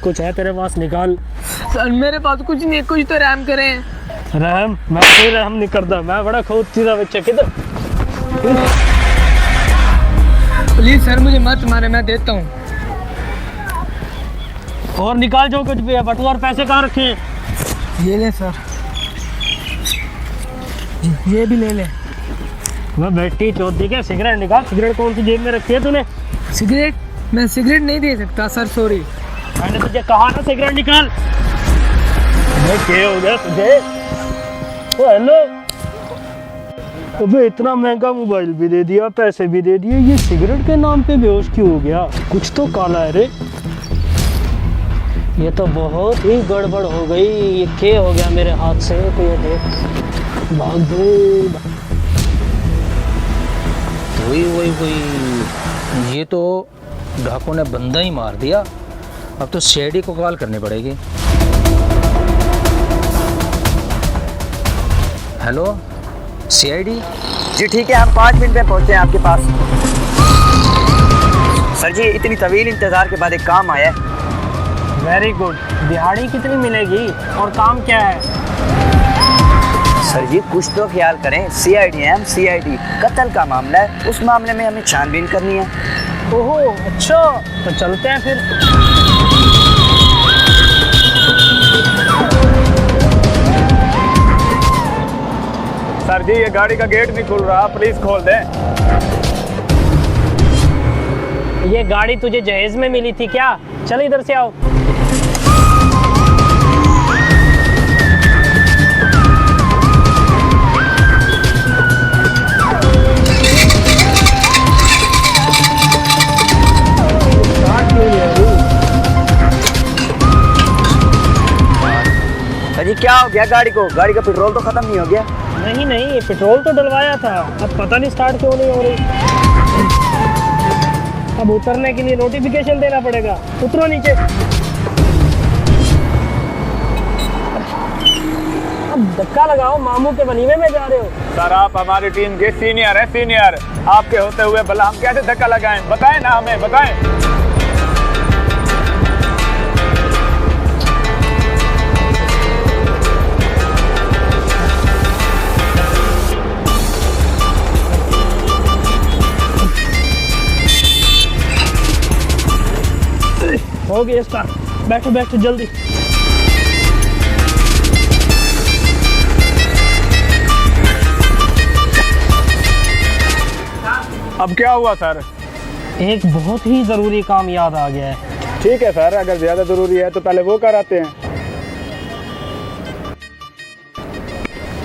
कुछ है तेरे पास निकाल। सर मेरे पास कुछ नहीं, कुछ तो रहम करें। रहम? मैं कोई रहम नहीं करता, मैं बड़ा खूब सीधा बच्चा। किधर? प्लीज सर मुझे मत मारे, मैं देता हूँ। और निकाल जो कुछ भी है। बटुआ और पैसे कहाँ रखे हैं? ये ले सर, ये भी ले ले। मैं बेटी चौथी के सिगरेट निकाल। सिगरेट कौन सी जेब में रखी है तूने? सिगरेट? मैं सिगरेट नहीं दे सकता सर, सॉरी। मैंने तुझे कहा ना सिगरेट निकाल। क्या हो गया तुझे? ओ हेलो। अबे इतना महंगा मोबाइल भी दे दिया, पैसे भी दे दिए, ये सिगरेट के नाम पे बेहोश क्यों हो गया? कुछ तो काला है रे। ये तो बहुत ही गड़बड़ हो गई। ये क्या हो गया मेरे हाथ से? तो ये देख, भाग गई। वही ये तो डाकू ने बंदा ही मार दिया। अब तो सीआईडी को कॉल करनी पड़ेगी। Hello CID? जी ठीक है, हम 5 मिनट में पहुंचे हैं आपके पास। सर जी इतनी तवील इंतज़ार के बाद एक काम आया है। Very good. दिहाड़ी कितनी मिलेगी और काम क्या है? सर जी कुछ तो ख्याल करें, सीआईडी है हम, सीआईडी कत्ल का मामला है, उस मामले में हमें छानबीन करनी है। ओहो अच्छा, तो चलते हैं फिर। सर जी ये गाड़ी का गेट नहीं खुल रहा, प्लीज खोल दें। ये गाड़ी तुझे जहेज में मिली थी क्या? चल इधर से आओ। सर जी क्या हो गया गाड़ी को? गाड़ी का पेट्रोल तो खत्म नहीं हो गया? नहीं नहीं, पेट्रोल तो डलवाया था, अब पता नहीं स्टार्ट क्यों नहीं हो रही। अब उतरने के लिए नोटिफिकेशन देना पड़ेगा। उतरो नीचे। अब धक्का लगाओ, मामू के वलीमे में जा रहे हो। सर आप हमारी टीम के सीनियर हैं, सीनियर। आपके होते हुए भला हम कैसे धक्का लगाएं? बताएं ना हमें, बताएं। हो गया स्टार्ट। बैठो बैठो जल्दी। अब क्या हुआ सर? एक बहुत ही जरूरी काम याद आ गया है। ठीक है सर, अगर ज्यादा जरूरी है तो पहले वो कराते हैं।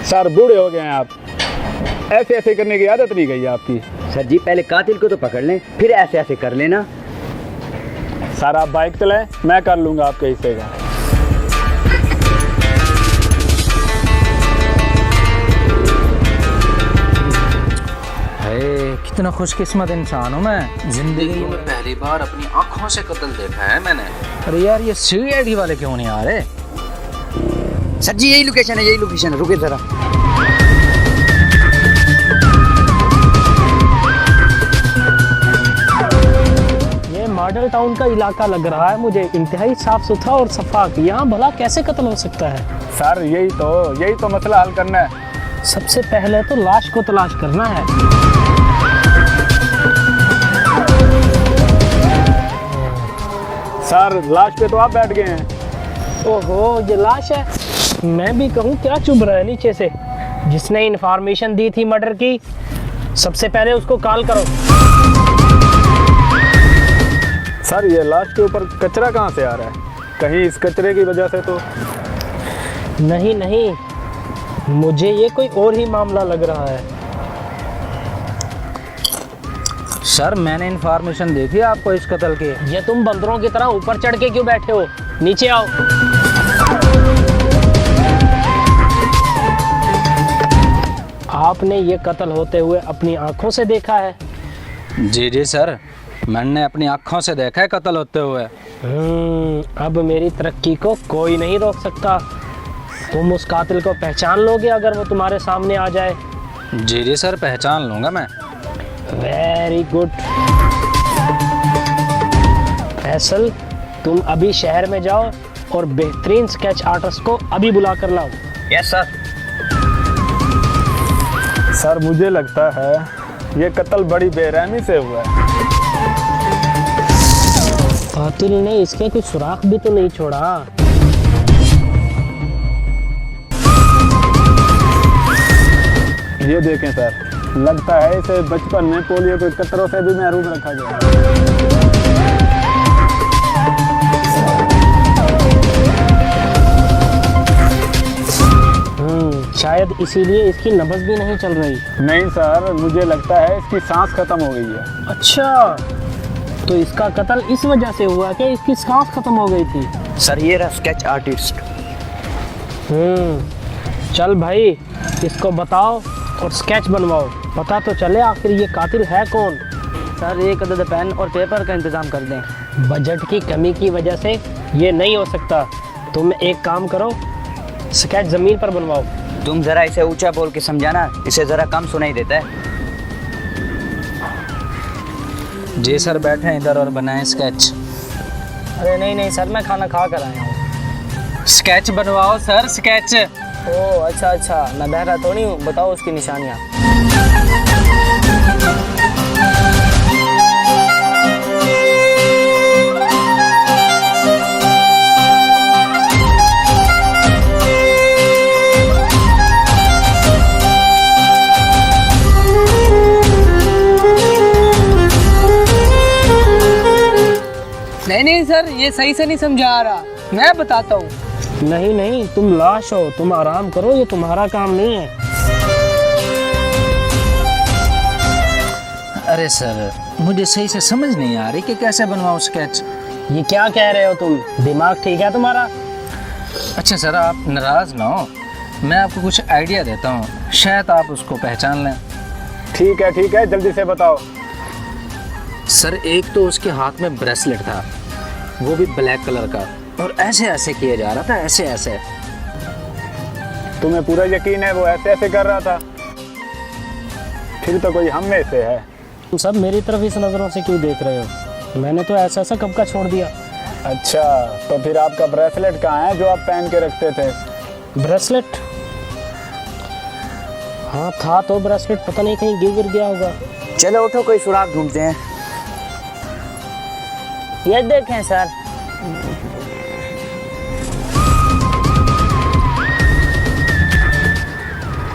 सर बूढ़े हो गए हैं आप, ऐसे ऐसे करने की आदत नहीं गई आपकी। सर जी पहले कातिल को तो पकड़ लें, फिर ऐसे ऐसे कर लेना। सर आप बाइक चलाएं, मैं कर लूंगा आपके हिस्से का। कितना खुशकिस्मत इंसान हूँ मैं। जिंदगी में पहली बार अपनी आंखों से कत्ल देखा है मैंने। अरे यार ये सीआईडी वाले क्यों नहीं आ रहे? सर जी यही लोकेशन है, यही लोकेशन है, रुके जरा। ये मॉडल टाउन का इलाका लग रहा है मुझे, इंतहाई साफ सुथरा और सफाक। यहाँ भला कैसे कत्ल हो सकता है? सर यही तो मसला हल करना है। सबसे पहले तो लाश को तलाश करना है। सर लाश पे तो आप बैठ गए हैं। ओहो ये लाश है। मैं भी कहूँ क्या चुभ रहा है नीचे से? जिसने इन्फॉर्मेशन दी थी मर्डर की, सबसे पहले उसको कॉल करो। सर ये लाश के ऊपर कचरा कहाँ से आ रहा है? कहीं इस कचरे की वजह से तो नहीं नहीं, मुझे ये कोई और ही मामला लग रहा है। सर मैंने इन्फॉर्मेशन दी थी आपको इस कत्ल की। ये तुम बंदरों की तरह ऊपर चढ़ के क्यों बैठे हो? नीचे आओ। आपने ये कत्ल होते हुए अपनी आंखों से देखा है? जी जी सर, मैंने अपनी आंखों से देखा है कत्ल होते हुए। अब मेरी तरक्की को कोई नहीं रोक सकता। तुम उस कातिल को पहचान लोगे अगर वो तुम्हारे सामने आ जाए? जी जी सर, पहचान लूँगा मैं। Very good. फैसल तुम अभी शहर में जाओ और बेहतरीन स्केच आर्टिस्ट को अभी बुला कर लाओ। Yes sir. सर मुझे लगता है ये कत्ल बड़ी बेरहमी से हुआ है। कातिल ने इसके कोई सुराख भी तो नहीं छोड़ा। ये देखें सर, लगता है इसे बचपन में पोलियो के कतरों से भी महरूम रखा गया। शायद इसीलिए इसकी नब्ज भी नहीं चल रही। नहीं सर, मुझे लगता है इसकी सांस खत्म हो गई है। अच्छा, तो इसका कत्ल इस वजह से हुआ कि इसकी सांस खत्म हो गई थी। सर ये रहा स्केच आर्टिस्ट। चल भाई, इसको बताओ और स्केच बनवाओ, पता तो चले आखिर ये कातिल है कौन। सर एक अदद पेन और पेपर का इंतजाम कर दें। बजट की कमी की वजह से ये नहीं हो सकता। तुम एक काम करो, स्केच ज़मीन पर बनवाओ। तुम जरा इसे ऊंचा बोल के समझाना, इसे जरा कम सुनाई देता है। जी सर, बैठे इधर और बनाएं स्केच। अरे नहीं सर, मैं खाना खा कर आया हूँ। स्केच बनवाओ सर, स्केच। ओह अच्छा, मैं बहरा तो नहीं हूँ, बताओ उसकी निशानियाँ। नहीं सर, ये सही से नहीं समझा आ रहा, मैं बताता हूँ। नहीं, तुम लाश हो, तुम आराम करो, ये तुम्हारा काम नहीं है। अरे सर, मुझे सही से समझ नहीं आ रही कि कैसे बनवाऊँ स्केच। ये क्या कह रहे हो तुम? दिमाग ठीक है तुम्हारा? अच्छा सर, आप नाराज़ ना हो, मैं आपको कुछ आइडिया देता हूँ, शायद आप उसको पहचान लें। ठीक है, जल्दी से बताओ। सर एक तो उसके हाथ में ब्रेसलेट था, वो भी ब्लैक कलर का, और ऐसे किया जा रहा था, ऐसे। तुम्हें पूरा यकीन है वो ऐसे कर रहा था? फिर तो कोई हम में से है। तुम सब मेरी तरफ इस नज़रों से क्यों देख रहे हो? मैंने तो ऐसा कब का छोड़ दिया। अच्छा, तो फिर आपका ब्रेसलेट कहाँ है जो आप पहन के रखते थे? ब्रेसलेट? हाँ था तो ब्रेसलेट, पता नहीं कहीं गिर गया होगा। चलो उठो, कोई सुराग ढूंढते हैं। ये देखें सर।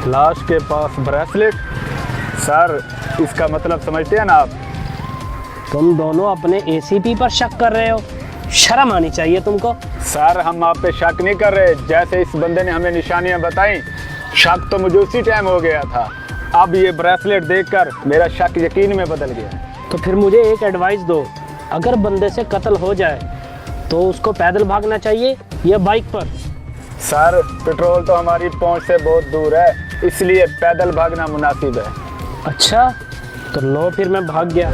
लाश के पास ब्रेसलेट? सर इसका मतलब समझते हैं ना आप? तुम दोनों अपने एसीपी पर शक कर रहे हो, शर्म आनी चाहिए तुमको। सर हम आप पे शक नहीं कर रहे, जैसे इस बंदे ने हमें निशानियां बताई, शक तो मुझे उसी टाइम हो गया था। अब ये ब्रेसलेट देखकर मेरा शक यकीन में बदल गया। तो फिर मुझे एक एडवाइस दो, अगर बंदे से कत्ल हो जाए तो उसको पैदल भागना चाहिए या बाइक पर? सर पेट्रोल तो हमारी पहुंच से बहुत दूर है, इसलिए पैदल भागना मुनासिब है। अच्छा, तो लो फिर मैं भाग गया।